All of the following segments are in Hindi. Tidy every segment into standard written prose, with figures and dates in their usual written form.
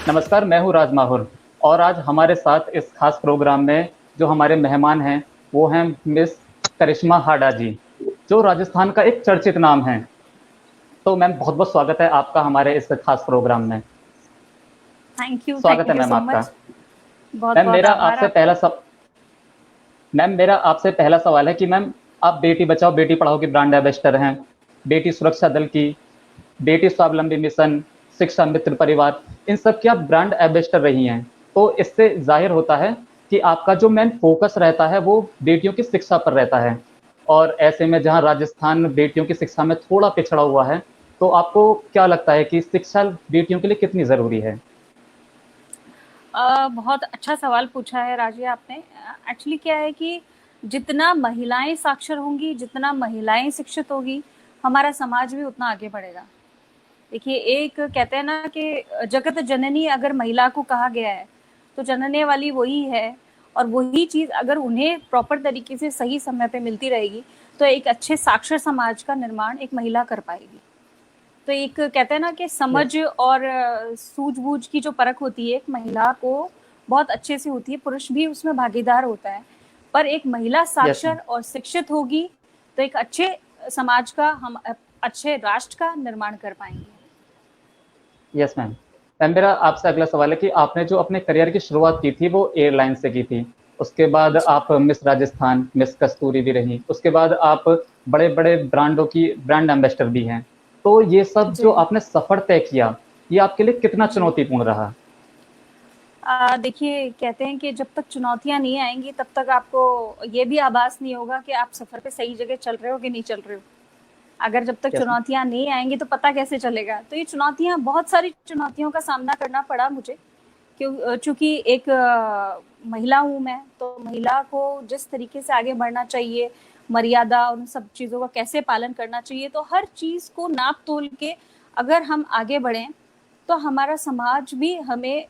नमस्कार, मैं हूँ राज माहुर और आज हमारे साथ इस खास प्रोग्राम में जो हमारे मेहमान हैं वो हैं मिस करिश्मा हाडा जी, जो राजस्थान का एक चर्चित नाम है। तो मैम, बहुत बहुत स्वागत है आपका हमारे इस खास प्रोग्राम में। स्वागत है थैंक यू मैम सो आपका। मच। बहुत मैम, बहुत आभार आपका। मेरा आपसे पहला सवाल है कि मैम, आप बेटी बचाओ बेटी पढ़ाओ की ब्रांड एम्बेसडर हैं, बेटी सुरक्षा दल की, बेटी स्वावलंबी मिशन, शिक्षा मित्र परिवार, इन सब की आप ब्रांड एम्बेसडर रही हैं। तो इससे जाहिर होता है कि आपका जो मेन फोकस रहता है वो बेटियों की शिक्षा पर रहता है। और ऐसे में जहां राजस्थान बेटियों की शिक्षा में थोड़ा पिछड़ा हुआ है, तो आपको क्या लगता है कि शिक्षा बेटियों के लिए कितनी जरूरी है? बहुत अच्छा सवाल पूछा है राजी आपने। एक्चुअली क्या है कि जितना महिलाएं साक्षर होंगी, जितना महिलाएं शिक्षित होगी, हमारा समाज भी उतना आगे बढ़ेगा। देखिए, एक कहते हैं ना कि जगत जननी अगर महिला को कहा गया है तो जनने वाली वही है। और वही चीज अगर उन्हें प्रॉपर तरीके से सही समय पे मिलती रहेगी तो एक अच्छे साक्षर समाज का निर्माण एक महिला कर पाएगी। तो एक कहते हैं ना कि यस। समझ और सूझबूझ की जो परख होती है एक महिला को बहुत अच्छे से होती है, पुरुष भी उसमें भागीदार होता है। पर एक महिला यस मैम। साक्षर और शिक्षित होगी तो एक अच्छे समाज का, हम अच्छे राष्ट्र का निर्माण कर पाएंगे। Yes ma'am. मैम, मेरा आपसे अगला सवाल है कि आपने जो अपने करियर की शुरुआत की थी वो एयरलाइन से की थी। उसके बाद जी। आप मिस राजस्थान, मिस कस्तूरी भी रही। उसके बाद आप बड़े बड़े ब्रांडों की ब्रांड एम्बेसडर भी हैं। तो ये सब जो जी। आपने सफर तय किया, ये आपके लिए कितना जी। चुनौतीपूर्ण रहा? देखिए, कहते हैं कि जब तक चुनौतियां नहीं आएंगी तब तक आपको ये भी आभास नहीं होगा कि आप सफर पे सही जगह चल रहे हो कि नहीं चल रहे हो। अगर जब तक यस मैम। चुनौतियां नहीं आएंगी तो पता कैसे चलेगा। तो ये चुनौतियां, बहुत सारी चुनौतियों का सामना करना पड़ा मुझे। चूंकि एक महिला हूं मैं, तो महिला को जिस तरीके से आगे बढ़ना चाहिए, मर्यादा, उन सब चीजों का कैसे पालन करना चाहिए, तो हर चीज को नाप तोल के अगर हम आगे बढ़ें तो हमारा समाज भी हमें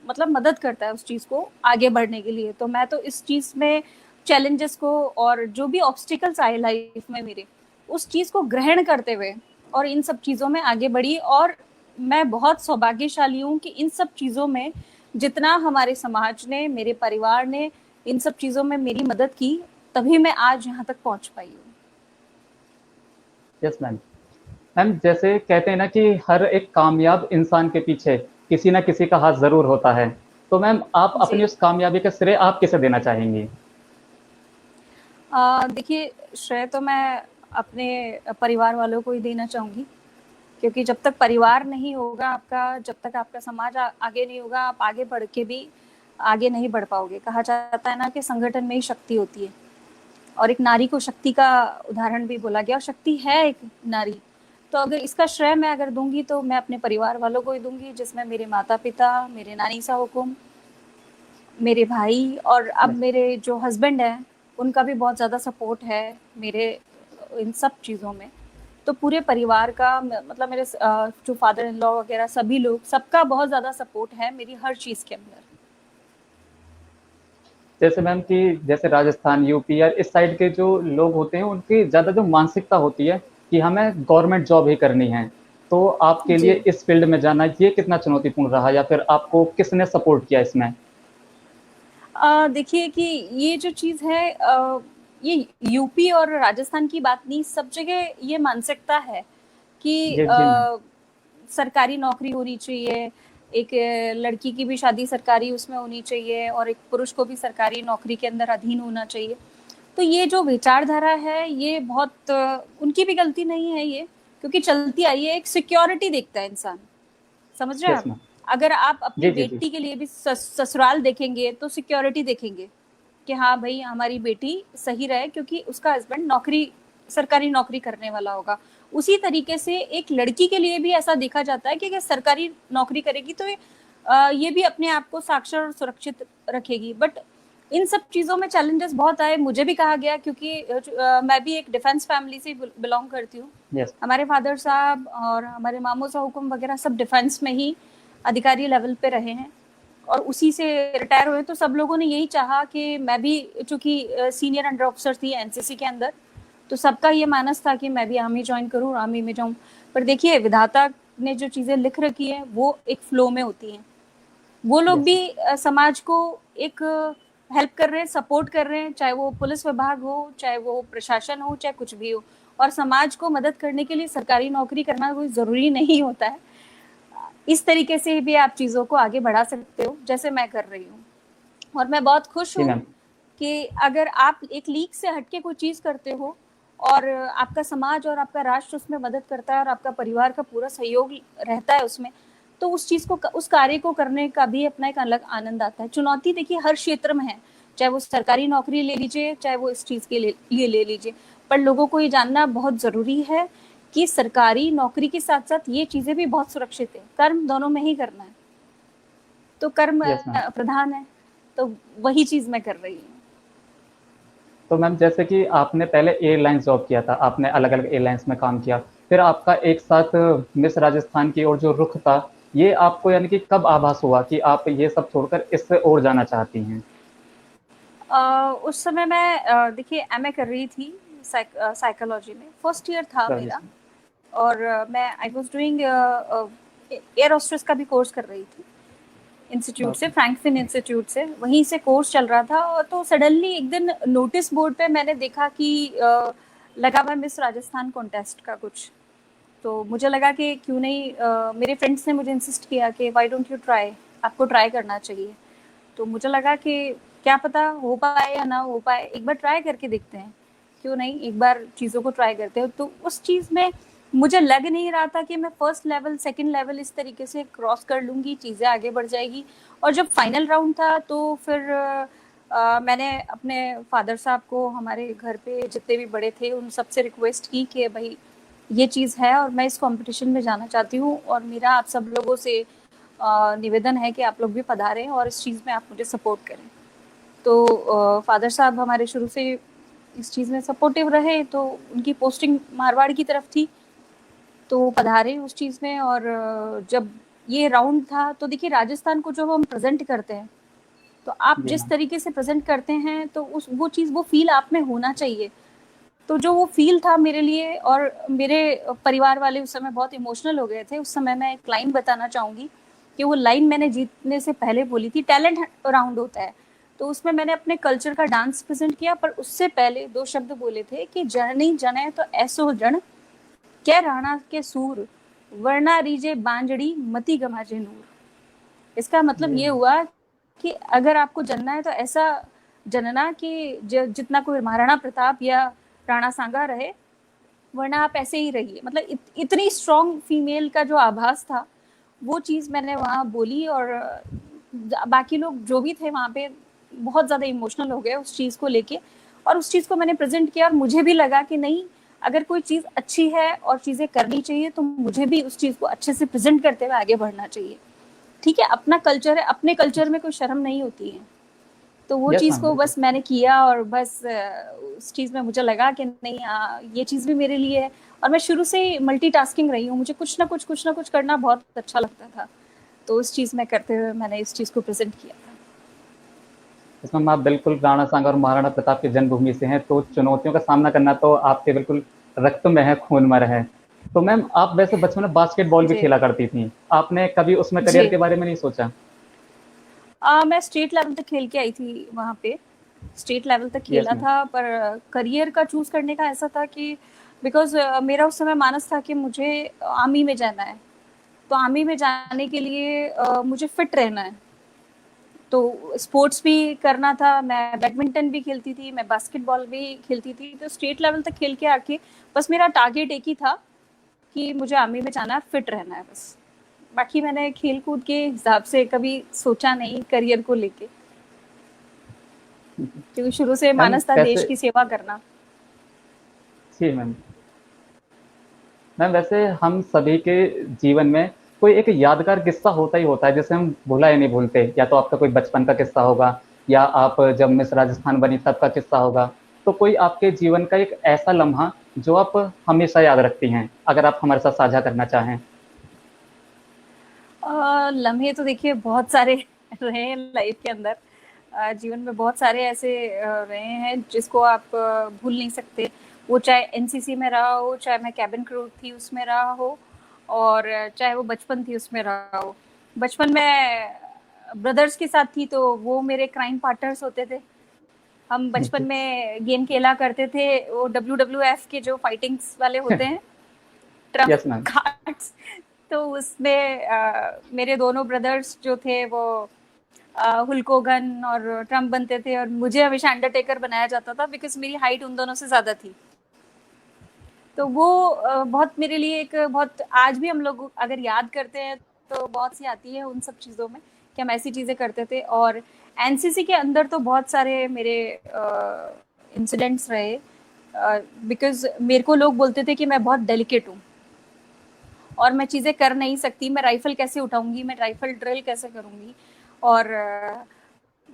मतलब मदद करता है उस चीज को आगे बढ़ने के लिए। तो मैं तो इस चीज में चैलेंजेस को और जो भी ऑब्स्टिकल्स आए लाइफ में मेरे, उस चीज को ग्रहण करते हुए और इन सब चीजों में आगे बढ़ी। और मैं बहुत सौभाग्यशाली हूँ कि इन सब चीजों में जितना हमारे समाज ने, मेरे परिवार ने इन सब चीजों में मेरी मदद की, तभी मैं आज यहाँ तक पहुंच पाई हूँ। Yes ma'am. मैम, जैसे कहते हैं ना कि हर एक कामयाब इंसान के पीछे किसी ना किसी का हाथ जरूर होता है। तो मैम, आप अपनी जी। उस कामयाबी का श्रेय आप किसे देना चाहेंगी? देखिए, श्रेय तो मैं अपने परिवार वालों को ही देना चाहूंगी। क्योंकि जब तक परिवार नहीं होगा आपका, जब तक आपका समाज आगे नहीं होगा, आप आगे बढ़ के भी आगे नहीं बढ़ पाओगे। कहा जाता है ना कि संगठन में ही शक्ति होती है। और एक नारी को शक्ति का उदाहरण भी बोला गया, और शक्ति है एक नारी। तो अगर इसका श्रेय मैं अगर दूंगी तो मैं अपने परिवार वालों को ही दूंगी, जिसमें मेरे माता पिता, मेरे नानी साहुकुम, मेरे भाई, और अब यस। मेरे जो हस्बैंड हैं उनका भी बहुत ज़्यादा सपोर्ट है मेरे इन सब चीज़ों में। तो पूरे परिवार का, मतलब मेरे जो फादर इन लॉ वगैरह सभी लोग, सबका बहुत ज़्यादा सपोर्ट है मेरी हर चीज़ के अंदर। जैसे मैम कि जैसे राजस्थान, यूपी या इस साइड के जो लोग होते हैं उनकी ज़्यादा जो मानसिकता होती है कि हमें गवर्नमेंट जॉब ही करनी है। तो आपके लिए जी। इस फील्ड में जाना ये कितना चुनौतीपूर्ण रहा, या फिर आपको किसने सपोर्ट किया इसमें? देखिए कि ये जो चीज़ है, ये यूपी और राजस्थान की बात नहीं, सब जगह ये मानसिकता है कि जी जी मैम। सरकारी नौकरी होनी चाहिए, एक लड़की की भी शादी सरकारी उसमें होनी चाहिए, और एक पुरुष को भी सरकारी नौकरी के अंदर अधीन होना चाहिए। तो ये जो विचारधारा है ये बहुत उनकी भी गलती नहीं है ये, क्योंकि चलती आई है। एक सिक्योरिटी देखता है इंसान, समझ रहे हैं यस आप। मैम। अगर आप अपनी जी जी जी। बेटी के लिए भी ससुराल देखेंगे तो सिक्योरिटी देखेंगे कि हाँ भाई हमारी बेटी सही रहे, क्योंकि उसका हस्बैंड नौकरी, सरकारी नौकरी करने वाला होगा। उसी तरीके से एक लड़की के लिए भी ऐसा देखा जाता है कि अगर सरकारी नौकरी करेगी तो ये भी अपने आप को साक्षर और सुरक्षित रखेगी। बट इन सब चीज़ों में चैलेंजेस बहुत आए, मुझे भी कहा गया, क्योंकि मैं भी एक डिफेंस फैमिली से बिलोंग करती हूँ। यस। हमारे फादर साहब और हमारे मामू साहब हुकुम वगैरह सब डिफेंस में ही अधिकारी लेवल पे रहे हैं। और उसी से रिटायर हुए। तो सब लोगों ने यही चाहा कि मैं भी, चूंकि सीनियर अंडर ऑफिसर थी एनसीसी के अंदर, तो सबका ये मानस था कि मैं भी आर्मी ज्वाइन करूँ, आर्मी में जाऊँ। पर देखिए विधाता ने जो चीजें लिख रखी है वो एक फ्लो में होती हैं। वो लोग भी समाज को एक हेल्प कर रहे हैं, सपोर्ट कर रहे हैं, चाहे वो पुलिस विभाग हो, चाहे वो प्रशासन हो, चाहे कुछ भी हो। और समाज को मदद करने के लिए सरकारी नौकरी करना कोई जरूरी नहीं होता है। इस तरीके से भी आप चीजों को आगे बढ़ा सकते हो, जैसे मैं कर रही हूँ। और मैं बहुत खुश जी हूँ मैम। कि अगर आप एक लीक से हटके कोई चीज करते हो और आपका समाज और आपका राष्ट्र उसमें मदद करता है और आपका परिवार का पूरा सहयोग रहता है उसमें, तो उस चीज को, उस कार्य को करने का भी अपना एक अलग आनंद आता है। चुनौती देखिए हर क्षेत्र में है, चाहे वो सरकारी नौकरी ले लीजिए, चाहे वो इस चीज के लिए ले लीजिए। पर लोगों को ये जानना बहुत जरूरी है कि सरकारी नौकरी के साथ साथ ये चीजें भी बहुत सुरक्षित है। कर्म दोनों में ही करना है, तो कर्म यस मैम। प्रधान है, तो वही चीज मैं कर रही हूँ। तो मैम जैसे कि आपने पहले एयरलाइंस जॉब किया था, आपने अलग अलग एयरलाइंस में काम किया, फिर आपका एक साथ मिस राजस्थान की ओर जो रुख था, ये आपको यानी कि कब आभास हुआ कि आप ये सब छोड़कर इस ओर जाना चाहती हैं? उस समय मैं देखिए एमए कर रही थी साइकोलॉजी में, फर्स्ट ईयर था मेरा। और मैं I was doing air hostess का भी कोर्स कर रही थी इंस्टीट्यूट से, फ्रैंकफिन इंस्टीट्यूट से, वहीं से कोर्स चल रहा था। और तो सडनली एक दिन नोटिस बोर्ड पे मैंने देखा कि लगा हुआ मिस राजस्थान कॉन्टेस्ट का कुछ। तो मुझे लगा कि क्यों नहीं, मेरे फ्रेंड्स ने मुझे इंसिस्ट किया कि व्हाई डोंट यू ट्राई, आपको ट्राई करना चाहिए। तो मुझे लगा कि क्या पता हो पाए या ना हो पाए, एक बार ट्राई करके देखते हैं, क्यों नहीं, एक बार चीज़ों को ट्राई करते हैं। तो उस चीज़ में मुझे लग नहीं रहा था कि मैं फर्स्ट लेवल सेकंड लेवल इस तरीके से क्रॉस कर लूँगी, चीज़ें आगे बढ़ जाएगी। और जब फाइनल राउंड था तो फिर मैंने अपने फादर साहब को, हमारे घर पे जितने भी बड़े थे, उन सबसे रिक्वेस्ट की कि भाई ये चीज़ है और मैं इस कंपटीशन में जाना चाहती हूँ, और मेरा आप सब लोगों से निवेदन है कि आप लोग भी पधारें और इस चीज़ में आप मुझे सपोर्ट करें। तो फादर साहब हमारे शुरू से इस चीज़ में सपोर्टिव रहे, तो उनकी पोस्टिंग मारवाड़ की तरफ थी, तो पधारे उस चीज़ में। और जब ये राउंड था तो देखिए राजस्थान को जब हम प्रेजेंट करते हैं, तो आप जी जिस मैम। तरीके से प्रेजेंट करते हैं तो उस वो चीज़, वो फील आप में होना चाहिए। तो जो वो फील था मेरे लिए, और मेरे परिवार वाले उस समय बहुत इमोशनल हो गए थे। उस समय मैं एक लाइन बताना चाहूँगी कि वो लाइन मैंने जीतने से पहले बोली थी। टैलेंट राउंड होता है, तो उसमें मैंने अपने कल्चर का डांस प्रेजेंट किया, पर उससे पहले 2 शब्द बोले थे कि जननी जने तो ऐसो जन, क्या राणा के सूर, वरना रीजे बांजड़ी मती गमाजे नूर। इसका मतलब ये हुआ कि अगर आपको जनना है तो ऐसा जनना कि जितना कोई महाराणा प्रताप या राणा सांगा रहे, वरना आप ऐसे ही रहिए। मतलब इतनी स्ट्रॉन्ग फीमेल का जो आभास था, वो चीज़ मैंने वहाँ बोली। और बाकी लोग जो भी थे वहाँ पे बहुत ज़्यादा इमोशनल हो गए उस चीज़ को लेके, और उस चीज़ को मैंने प्रेजेंट किया। और मुझे भी लगा कि नहीं, अगर कोई चीज़ अच्छी है और चीज़ें करनी चाहिए, तो मुझे भी उस चीज़ को अच्छे से प्रेजेंट करते हुए आगे बढ़ना चाहिए। ठीक है, अपना कल्चर है, अपने कल्चर में कोई शर्म नहीं होती है। तो वो यस चीज़ मैम, को बिल्कुल। बस मैंने किया, और बस उस चीज़ में मुझे लगा कि नहीं, ये चीज़ भी मेरे लिए है। और मैं शुरू से ही मल्टीटास्किंग रही हूँ, मुझे कुछ ना कुछ करना बहुत अच्छा लगता था। तो उस चीज़ में करते हुए मैंने इस चीज़ को प्रेजेंट किया था। इसमें आप बिल्कुल राणा सांगा और महाराणा प्रताप की जन्मभूमि से हैं, तो चुनौतियों का सामना करना तो आपके बिल्कुल रक्त में है, खून में है। तो मैम आप वैसे बचपन में बास्केटबॉल भी जी खेला करती थी, आपने कभी उसमें करियर जी। के बारे में नहीं सोचा? मैं स्टेट लेवल तक खेल के आई थी वहाँ पे, स्टेट लेवल तक यस खेला मैम। था। पर करियर का चूज करने का ऐसा था कि बिकॉज मेरा उस समय मानस था कि मुझे आर्मी में जाना है। तो आर्मी में जाने के लिए मुझे फिट रहना है, तो स्पोर्ट्स भी करना था। मैं बैडमिंटन भी खेलती थी, मैं बास्केटबॉल भी खेलती थी। तो स्टेट लेवल तक खेल के आके बस मेरा टारगेट एक ही था कि मुझे आर्मी में जाना है, फिट रहना है बस। बाकी मैंने खेल कूद के हिसाब से कभी सोचा नहीं करियर को लेके, क्योंकि शुरू से मैम मानस था देश कैसे, की सेवा करना। जी मैम। मैम वैसे हम सभी के जीवन में कोई एक यादगार किस्सा होता ही होता है जिसे हम भूला ही नहीं भूलते। या तो आपका कोई बचपन का किस्सा होगा, या आप जब मिस राजस्थान बनी तब का किस्सा होगा। तो कोई आपके जीवन का एक ऐसा लम्हा जो आप हमेशा याद रखती हैं, अगर आप हमारे साथ साझा करना चाहें? लम्हे तो देखिए बहुत सारे रहे हैं लाइफ के अंदर। जीवन में बहुत सारे ऐसे रहे हैं जिसको आप भूल नहीं सकते। वो चाहे एनसीसी में रहा हो, चाहे मैं कैबिन क्रू थी उसमें रहा हो, और चाहे वो बचपन थी उसमें रहा हो। बचपन में ब्रदर्स के साथ थी तो वो मेरे क्राइम पार्टनर्स होते थे। हम बचपन में गेम खेला करते थे, वो WWF के जो फाइटिंग्स वाले होते हैं, ट्रम्प यस मैम। कार्ड्स। तो उसमें मेरे दोनों ब्रदर्स जो थे वो हुल्क होगन और ट्रम्प बनते थे, और मुझे हमेशा अंडरटेकर बनाया जाता था बिकॉज मेरी हाइट उन दोनों से ज्यादा थी। तो वो बहुत मेरे लिए एक बहुत, आज भी हम लोग अगर याद करते हैं तो बहुत सी आती है उन सब चीज़ों में कि हम ऐसी चीज़ें करते थे। और एनसीसी के अंदर तो बहुत सारे मेरे इंसिडेंट्स रहे, बिकॉज मेरे को लोग बोलते थे कि मैं बहुत डेलिकेट हूँ और मैं चीज़ें कर नहीं सकती, मैं राइफल कैसे उठाऊंगी, मैं राइफल ड्रिल कैसे करूँगी, और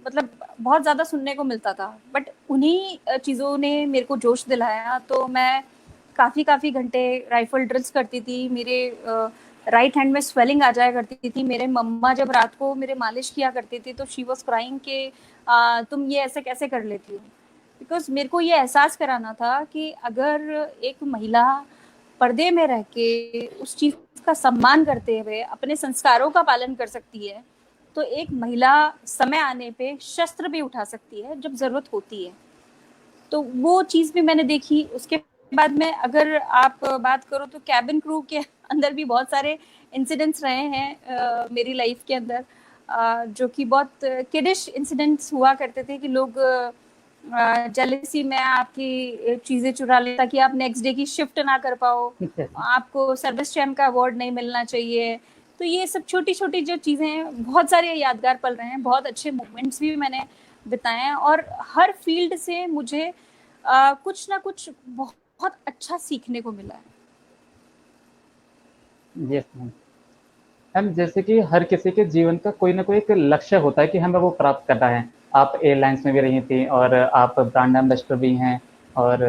मतलब बहुत ज़्यादा सुनने को मिलता था। बट उन्हीं चीज़ों ने मेरे को जोश दिलाया, तो मैं काफ़ी घंटे राइफल ड्रिल्स करती थी। मेरे राइट हैंड में स्वेलिंग आ जाया करती थी। मेरे मम्मा जब रात को मेरे मालिश किया करती थी तो शी वॉज क्राइंग के तुम ये ऐसे कैसे कर लेती हो, बिकॉज मेरे को ये एहसास कराना था कि अगर एक महिला पर्दे में रह के उस चीज़ का सम्मान करते हुए अपने संस्कारों का पालन कर सकती है, तो एक महिला समय आने पे शस्त्र भी उठा सकती है जब जरूरत होती है। तो वो चीज़ भी मैंने देखी। उसके बाद में अगर आप बात करो तो कैबिन क्रू के अंदर भी बहुत सारे इंसिडेंट्स रहे हैं मेरी लाइफ के अंदर, जो कि बहुत किडिश इंसिडेंट्स हुआ करते थे कि लोग जेलेसी में आपकी चीज़ें चुरा ले ताकि आप नेक्स्ट डे की शिफ्ट ना कर पाओ, आपको सर्विस चैम्प का अवार्ड नहीं मिलना चाहिए। तो ये सब छोटी छोटी जो चीज़ें हैं, बहुत सारे यादगार पल रहे हैं, बहुत अच्छे मोमेंट्स भी मैंने बिताए हैं, और हर फील्ड से मुझे कुछ ना कुछ बहुत अच्छा सीखने को मिला है। Yes ma'am. मैम जैसे कि हर किसी के जीवन का कोई ना कोई एक लक्ष्य होता है कि हमें वो प्राप्त करना है। आप एयरलाइंस में भी रही थी और आप ब्रांड एम्बेसडर भी हैं, और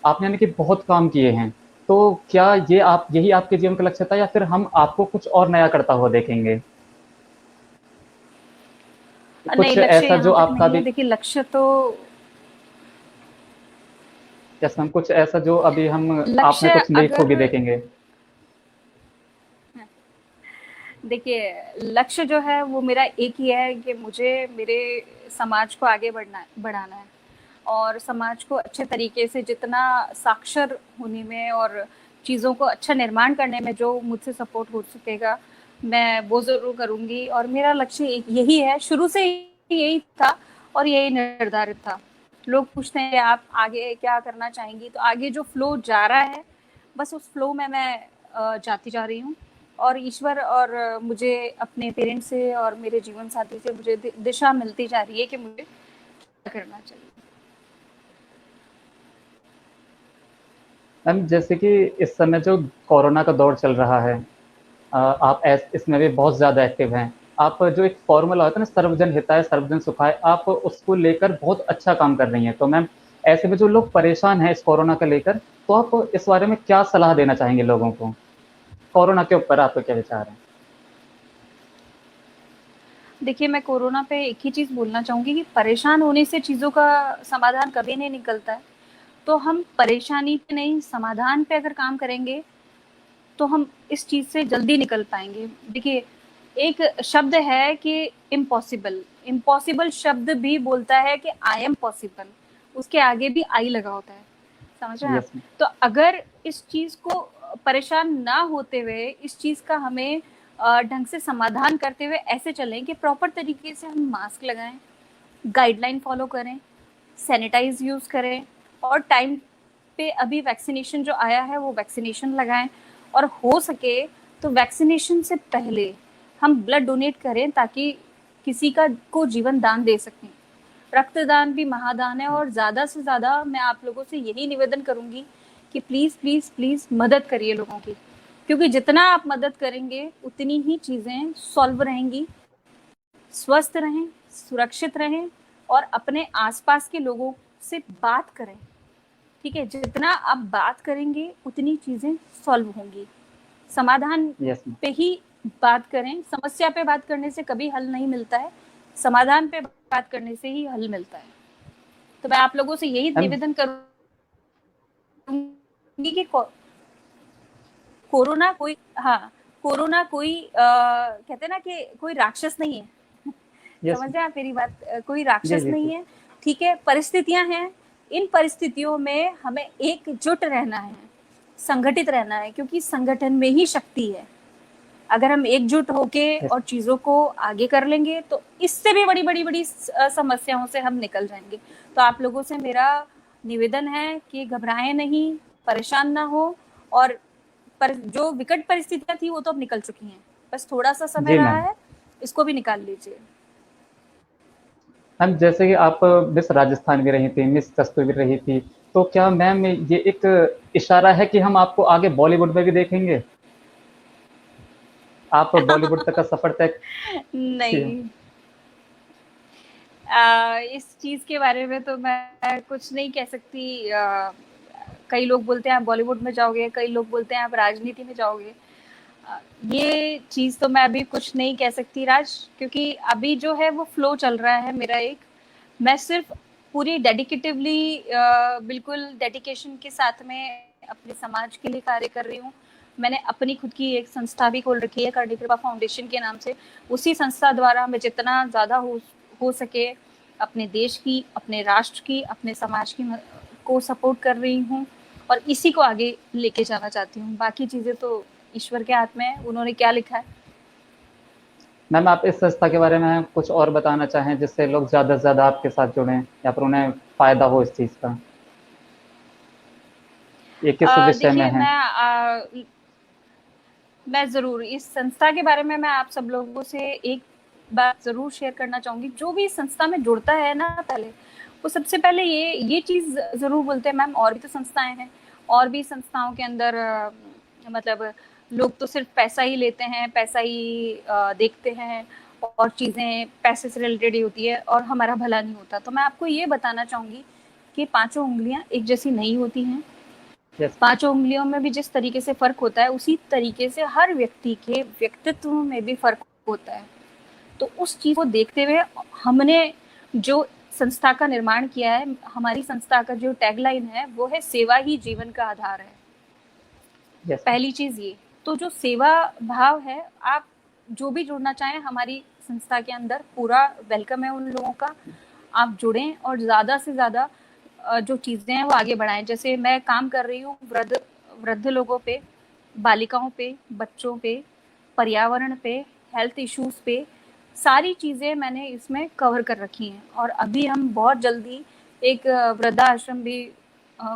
आपने यानी कि बहुत काम किए हैं। तो क्या ये आप यही आपके जीवन का लक्ष्य था, या फिर हम आपको कुछ और नया करता हुआ देखेंगे? नहीं, कुछ लक्ष्य ऐसा जो यहाँ तक आपका नहीं है। भी, देखिए, लक्ष्य तो यस मैम, कुछ ऐसा जो अभी हम आप में लक्ष्य कुछ नई खूबी अगर देखेंगे? देखिए, लक्ष्य जो है वो मेरा एक ही है कि मुझे मेरे समाज को आगे बढ़ाना है, और समाज को अच्छे तरीके से जितना साक्षर होने में और चीज़ों को अच्छा निर्माण करने में जो मुझसे सपोर्ट हो सकेगा, मैं वो ज़रूर करूँगी। और मेरा लक्ष्य यही है, शुरू से ही यही था और यही निर्धारित था। लोग पूछते हैं आप आगे क्या करना चाहेंगी, तो आगे जो फ्लो जा रहा है बस उस फ्लो में मैं जाती जा रही हूँ, और ईश्वर और मुझे अपने पेरेंट्स से और मेरे जीवन साथी से मुझे दिशा मिलती जा रही है कि मुझे क्या करना चाहिए। मैम जैसे कि इस समय जो कोरोना का दौर चल रहा है, आप इसमें भी बहुत ज़्यादा एक्टिव हैं। आप जो एक फॉर्मूला होता है ना, सर्वजन हिताय सर्वजन सुखाय, आप उसको लेकर बहुत अच्छा काम कर रही हैं। तो मैम ऐसे में जो लोग परेशान हैं इस कोरोना को लेकर, तो आप इस बारे में क्या सलाह देना चाहेंगे लोगों को? कोरोना के ऊपर आपके क्या विचार हैं? देखिए, मैं कोरोना पे एक ही चीज़ बोलना चाहूँगी कि परेशान होने से चीज़ों का समाधान कभी नहीं निकलता है। तो हम परेशानी पे नहीं, समाधान पे अगर काम करेंगे तो हम इस चीज़ से जल्दी निकल पाएंगे। देखिए, एक शब्द है कि इम्पॉसिबल, इम्पॉसिबल शब्द भी बोलता है कि आई एम पॉसिबल, उसके आगे भी आई लगा होता है। समझ रहे हैं आप? Yes ma'am. तो अगर इस चीज़ को परेशान ना होते हुए इस चीज़ का हमें ढंग से समाधान करते हुए ऐसे चलें कि प्रॉपर तरीके से हम मास्क लगाएं, गाइडलाइन फॉलो करें, सैनिटाइज यूज़ करें, और टाइम पे अभी वैक्सीनेशन जो आया है वो वैक्सीनेशन लगाएं, और हो सके तो वैक्सीनेशन से पहले हम ब्लड डोनेट करें ताकि किसी का को जीवन दान दे सकें। रक्तदान भी महादान है, और ज़्यादा से ज़्यादा मैं आप लोगों से यही निवेदन करूंगी कि प्लीज़ प्लीज़ प्लीज़ मदद करिए लोगों की, क्योंकि जितना आप मदद करेंगे उतनी ही चीज़ें सॉल्व रहेंगी। स्वस्थ रहें, सुरक्षित रहें, और अपने आसपास के लोगों से बात करें। ठीक है, जितना आप बात करेंगे उतनी चीज़ें सॉल्व होंगी। समाधान यस मैम। पे ही बात करें, समस्या पे बात करने से कभी हल नहीं मिलता है। समाधान पे बात करने से ही हल मिलता है। तो मैं आप लोगों से यही निवेदन करूंगी कि कोरोना कोई, हाँ, कोरोना कोई कहते हैं ना कि कोई राक्षस नहीं है। समझ रहे आप मेरी बात? कोई राक्षस नहीं है, ठीक है, परिस्थितियां हैं। इन परिस्थितियों में हमें एकजुट रहना है, संगठित रहना है, क्योंकि संगठन में ही शक्ति है। अगर हम एकजुट होके और चीजों को आगे कर लेंगे तो इससे भी बड़ी बड़ी बड़ी समस्याओं से हम निकल जाएंगे। तो आप लोगों से मेरा निवेदन है कि घबराएं नहीं, परेशान ना हो, और पर जो विकट परिस्थितियां थी वो तो अब निकल चुकी हैं, बस थोड़ा सा समय रहा है, इसको भी निकाल लीजिए। मैम जैसे कि आप मिस राजस्थान भी रही थी, मिस कस्तूरी भी रही थी, तो क्या मैम ये एक इशारा है कि हम आपको आगे बॉलीवुड में भी देखेंगे? आप बॉलीवुड तक का सफर तय नहीं, इस चीज के बारे में तो मैं कुछ नहीं कह सकती। कई लोग बोलते हैं आप बॉलीवुड में जाओगे, कई लोग बोलते हैं आप राजनीति में जाओगे। ये चीज तो मैं अभी कुछ नहीं कह सकती राज, क्योंकि अभी जो है वो फ्लो चल रहा है मेरा एक। मैं सिर्फ पूरी डेडिकेटिवली, बिल्कुल डेडिकेशन के साथ में अपने समाज के लिए कार्य कर रही हूँ। मैंने अपनी खुद की एक संस्था भी खोल रखी है, करणी कृपा फाउंडेशन के नाम से। उसी संस्था द्वारा मैं जितना ज़्यादा हो सके अपने देश की, अपने राष्ट्र की, अपने समाज की को सपोर्ट कर रही हूँ, और इसी को आगे लेके जाना चाहती हूँ। बाकी चीज़ें तो ईश्वर के हाथ में है, उन्होंने क्या लिखा है। मैम आप इस संस्था के बारे में कुछ और बताना चाहें जिससे लोग ज़्यादा से ज़्यादा आपके साथ जुड़ें या फिर उन्हें फ़ायदा हो इस चीज़ का? ये किस विषय में है? मैं ज़रूर इस संस्था के बारे में मैं आप सब लोगों से एक बात ज़रूर शेयर करना चाहूँगी। जो भी इस संस्था में जुड़ता है ना, पहले वो सबसे पहले ये चीज़ ज़रूर बोलते हैं, मैम और भी तो संस्थाएं हैं, और भी संस्थाओं के अंदर मतलब लोग तो सिर्फ पैसा ही लेते हैं, पैसा ही देखते हैं, और चीज़ें पैसे से रिलेटेड ही होती है और हमारा भला नहीं होता। तो मैं आपको ये बताना चाहूँगी कि पांचों उंगलियां एक जैसी नहीं होती हैं। पांचों उंगलियों में भी जिस तरीके से फर्क होता है, उसी तरीके से हर व्यक्ति के व्यक्तित्व में भी फर्क होता है। तो उस चीज को देखते हुए हमने जो संस्था का निर्माण किया है, हमारी संस्था का जो टैगलाइन है वो है सेवा ही जीवन का आधार है। पहली चीज ये तो जो सेवा भाव है, आप जो भी जुड़ना चाहें हमारी संस्था के अंदर पूरा वेलकम है उन लोगों का। आप जुड़ें और ज्यादा से ज्यादा जो चीजें हैं वो आगे बढ़ाएं। जैसे मैं काम कर रही हूँ वृद्ध लोगों पे, बालिकाओं पे, बच्चों पे, पर्यावरण पे, हेल्थ इश्यूज पे, सारी चीजें मैंने इसमें कवर कर रखी हैं। और अभी हम बहुत जल्दी एक वृद्धाश्रम भी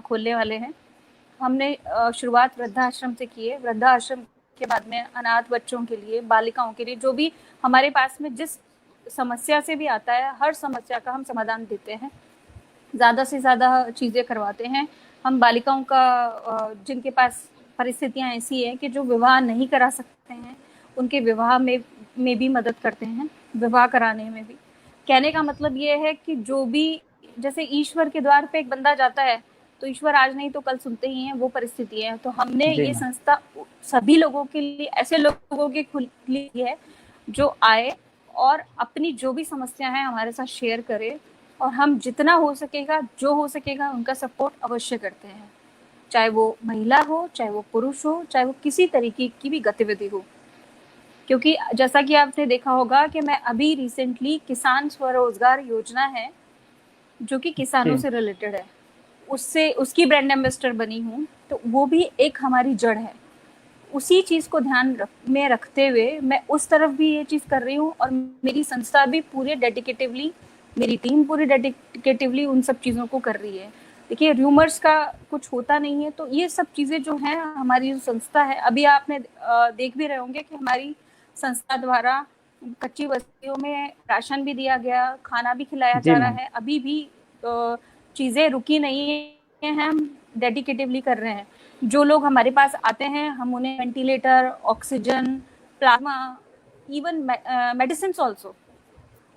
खोलने वाले हैं। हमने शुरुआत वृद्धाश्रम से की है। वृद्धाश्रम के बाद में अनाथ बच्चों के लिए, बालिकाओं के लिए, जो भी हमारे पास में जिस समस्या से भी आता है, हर समस्या का हम समाधान देते हैं, ज़्यादा से ज़्यादा चीज़ें करवाते हैं। हम बालिकाओं का जिनके पास परिस्थितियां ऐसी हैं कि जो विवाह नहीं करा सकते हैं, उनके विवाह में भी मदद करते हैं, विवाह कराने में भी। कहने का मतलब ये है कि जो भी, जैसे ईश्वर के द्वार पे एक बंदा जाता है तो ईश्वर आज नहीं तो कल सुनते ही हैं, वो परिस्थिति है। तो हमने ये संस्था सभी लोगों के लिए, ऐसे लोगों के खुली है जो आए और अपनी जो भी समस्या है हमारे साथ शेयर करे, और हम जितना हो सकेगा, जो हो सकेगा, उनका सपोर्ट अवश्य करते हैं। चाहे वो महिला हो, चाहे वो पुरुष हो, चाहे वो किसी तरीके की भी गतिविधि हो। क्योंकि जैसा कि आपने देखा होगा कि मैं अभी रिसेंटली किसान स्वरोजगार योजना है जो कि किसानों से रिलेटेड है, उसकी ब्रांड एम्बेसडर बनी हूँ। तो वो भी एक हमारी जड़ है। उसी चीज को ध्यान में रखते हुए मैं उस तरफ भी ये चीज कर रही हूँ, और मेरी संस्था भी पूरे डेडिकेटिवली, मेरी टीम पूरी डेडिकेटिवली उन सब चीज़ों को कर रही है। देखिए, र्यूमर्स का कुछ होता नहीं है। तो ये सब चीज़ें जो हैं, हमारी जो संस्था है, अभी आपने देख भी रहे होंगे कि हमारी संस्था द्वारा कच्ची बस्तियों में राशन भी दिया गया, खाना भी खिलाया जा रहा है। अभी भी चीज़ें रुकी नहीं है, हम डेडिकेटिवली कर रहे हैं। जो लोग हमारे पास आते हैं, हम उन्हें ventilator, oxygen, plasma, even medicine also,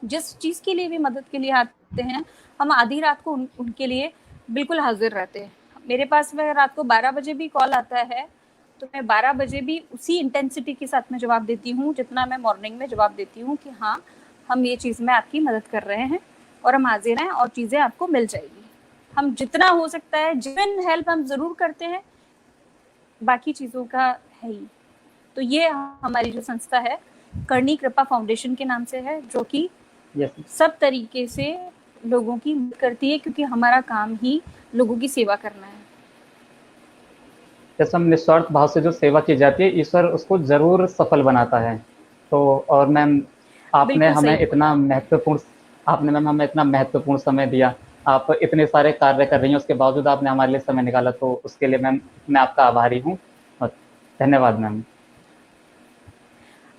जिस चीज़ के लिए भी मदद के लिए आते हैं, हम आधी रात को उनके लिए बिल्कुल हाजिर रहते हैं। मेरे पास में रात को 12 बजे भी कॉल आता है तो मैं 12 बजे भी उसी इंटेंसिटी के साथ में जवाब देती हूँ जितना मैं मॉर्निंग में जवाब देती हूँ कि हाँ, हम ये चीज़ में आपकी मदद कर रहे हैं और हम हाजिर हैं और चीज़ें आपको मिल जाएगी। हम जितना हो सकता है जेन्युइन हेल्प हम ज़रूर करते हैं, बाकी चीज़ों का है ही। तो ये हमारी जो संस्था है करणी कृपा फाउंडेशन के नाम से है, जो कि यस सब तरीके से लोगों की मदद करती है, क्योंकि हमारा काम ही लोगों की सेवा करना है। जैसे हम निस्वार्थ भाव से जो सेवा की जाती है, ईश्वर उसको जरूर सफल बनाता है। तो और मैम आपने बिल्कुल सही हमें इतना महत्वपूर्ण आपने मैम हमें इतना महत्वपूर्ण समय दिया। आप इतने सारे कार्य कर रही हैं, उसके बावजूद आपने हमारे लिए समय निकाला, तो उसके लिए मैम मैं आपका आभारी हूँ। और धन्यवाद मैम।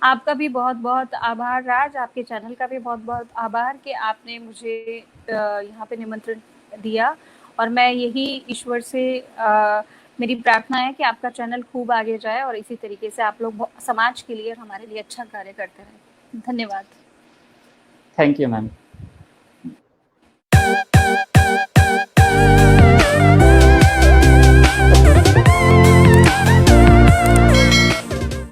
आपका भी बहुत बहुत आभार राज, आपके चैनल का भी बहुत बहुत आभार कि आपने मुझे यहाँ पे निमंत्रण दिया। और मैं यही ईश्वर से मेरी प्रार्थना है कि आपका चैनल खूब आगे जाए और इसी तरीके से आप लोग समाज के लिए और हमारे लिए अच्छा कार्य करते रहें। धन्यवाद। Thank you ma'am.